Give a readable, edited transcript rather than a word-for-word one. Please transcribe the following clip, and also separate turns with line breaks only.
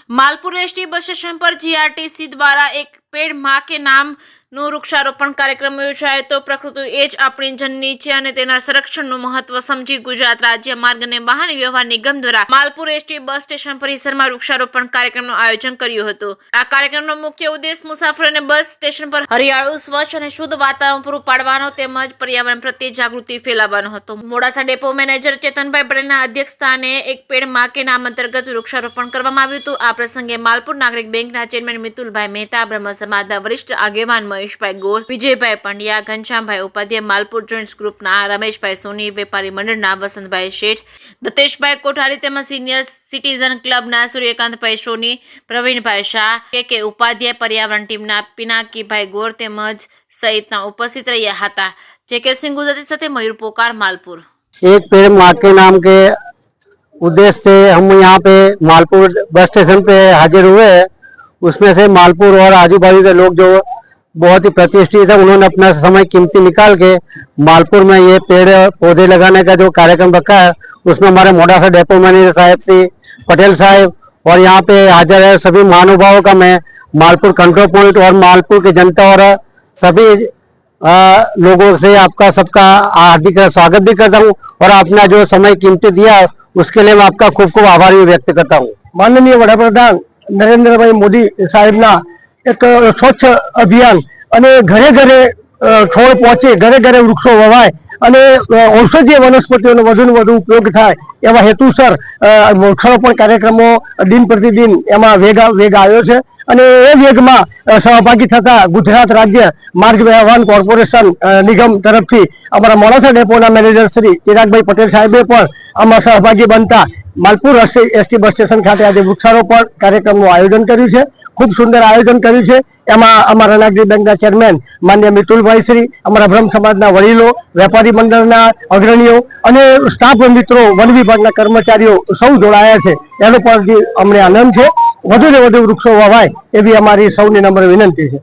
Malpur ST bus station पर जीआरटीसी द्वारा एक पेड़ मां के नाम નું વૃક્ષારોપણ કાર્યક્રમ યોજાયો તો પ્રકૃતિ એ જ આપણી જનની છે અને તેના સંરક્ષણનું મહત્વ સમજી ગુજરાત રાજ્ય માર્ગ અને વાહન વ્યવહાર નિગમ દ્વારા માલપુર એસટી બસ સ્ટેશન પરિસરમાં વૃક્ષારોપણ કાર્યક્રમનું આયોજન કર્યું હતું। આ કાર્યક્રમનો મુખ્ય ઉદ્દેશ મુસાફરોને બસ સ્ટેશન પર હરિયાળું, સ્વચ્છ અને શુદ્ધ વાતાવરણ પૂરું પાડવાનો તેમજ પર્યાવરણ પ્રત્યે જાગૃતિ ફેલાવવાનો હતો। મોડાસા ડેપો મેનેજર ચેતનભાઈ પટેલના અધ્યક્ષસ્થાને એક પેડ માં કે નામ અંતર્ગત વૃક્ષારોપણ કરવામાં આવ્યું હતું। આ પ્રસંગે માલપુર નાગરિક બેંકના ચેરમેન મિતુલભાઈ મહેતા, બ્રહ્મ સમાજના વરિષ્ઠ આગેવાન મહેશભાઈ ગોર, વિજયભાઈ પંડ્યા, ઘનશ્યામભાઈ ઉપાધ્યાય, માલપુર જોઈન્ટ ગ્રુપના રમેશભાઈ સોની, વેપારી મંડળના વસંતભાઈ શેઠ, દત્તેશભાઈ કોઠારી તેમજ સિનિયર સિટીઝન ક્લબના સૂર્યકાંતભાઈ સોની, પ્રવીણભાઈ શાહ, કે ઉપાધ્યાય, પર્યાવરણ ટીમના પિનાકીભાઈ ગોર તેમજ સહિતના ઉપસ્થિત રહ્યા હતા। જેકે સિંહ ગુજરાતી સાથે મયુર પોકાર, मालपुर।
एक पेड़ माँ के नाम के उद्देश्य से हम यहाँ पे मालपुर बस स्टेशन पे हाजिर हुए हैं। उसमें से मालपुर और आजू बाजू के लोग जो बहुत ही प्रतिष्ठित है, उन्होंने अपना समय कीमती निकाल के मालपुर में ये पेड़ पौधे लगाने का जो कार्यक्रम रखा है, उसमें हमारे मोडासा डेपो मैनेजर साहब श्री पटेल साहब और यहाँ पे हाजिर है सभी महानुभावों का मैं मालपुर कंट्रोल पॉइंट और मालपुर की जनता और सभी लोगों से आपका सबका हार्दिक स्वागत भी करता हूँ और आपने जो समय कीमती दिया उसके लिए मैं आपका खूब खूब आभार भी व्यक्त करता हूँ।
माननीय वडाप्रधान नरेंद्रभाई मोदी साहेबना एक स्वच्छ अभियान અને ઘરે ઘરે છોડ પહોંચે, ઘરે ઘરે વૃક્ષો વવાય અને ઔષધીય વનસ્પતિઓનો વધુને વધુ ઉપયોગ થાય એવા હેતુસર વૃક્ષારોપણ કાર્યક્રમો દિન પ્રતિદિન એમાં વેગ આવ્યો છે અને એ વેગમાં સહભાગી થતા ગુજરાત રાજ્ય માર્ગ વ્યવહાર કોર્પોરેશન નિગમ તરફથી અમારા મોડાસા ડેપોના મેનેજર શ્રી ચિરાગભાઈ પટેલ સાહેબે પણ આમાં સહભાગી બનતા માલપુર એસટી બસ સ્ટેશન ખાતે આજે વૃક્ષારોપણ કાર્યક્રમનું આયોજન કર્યું છે। खूब सुंदर आयोजन કર્યું છે। એમાં અમારા નાગરિક બેંકના ચેરમેન માન્ય મિતુલભાઈ શ્રી, અમારા બ્રહ્મ સમાજના વડીલો, વેપારી મંડળના અગ્રણીઓ અને સ્ટાફ મિત્રો, વન વિભાગના કર્મચારીઓ સૌ જોડાયા છે। એનો પણ અમને આનંદ છે। વધુ ને વધુ વૃક્ષો વવાય એવી અમારી સૌની નમ્ર વિનંતી છે।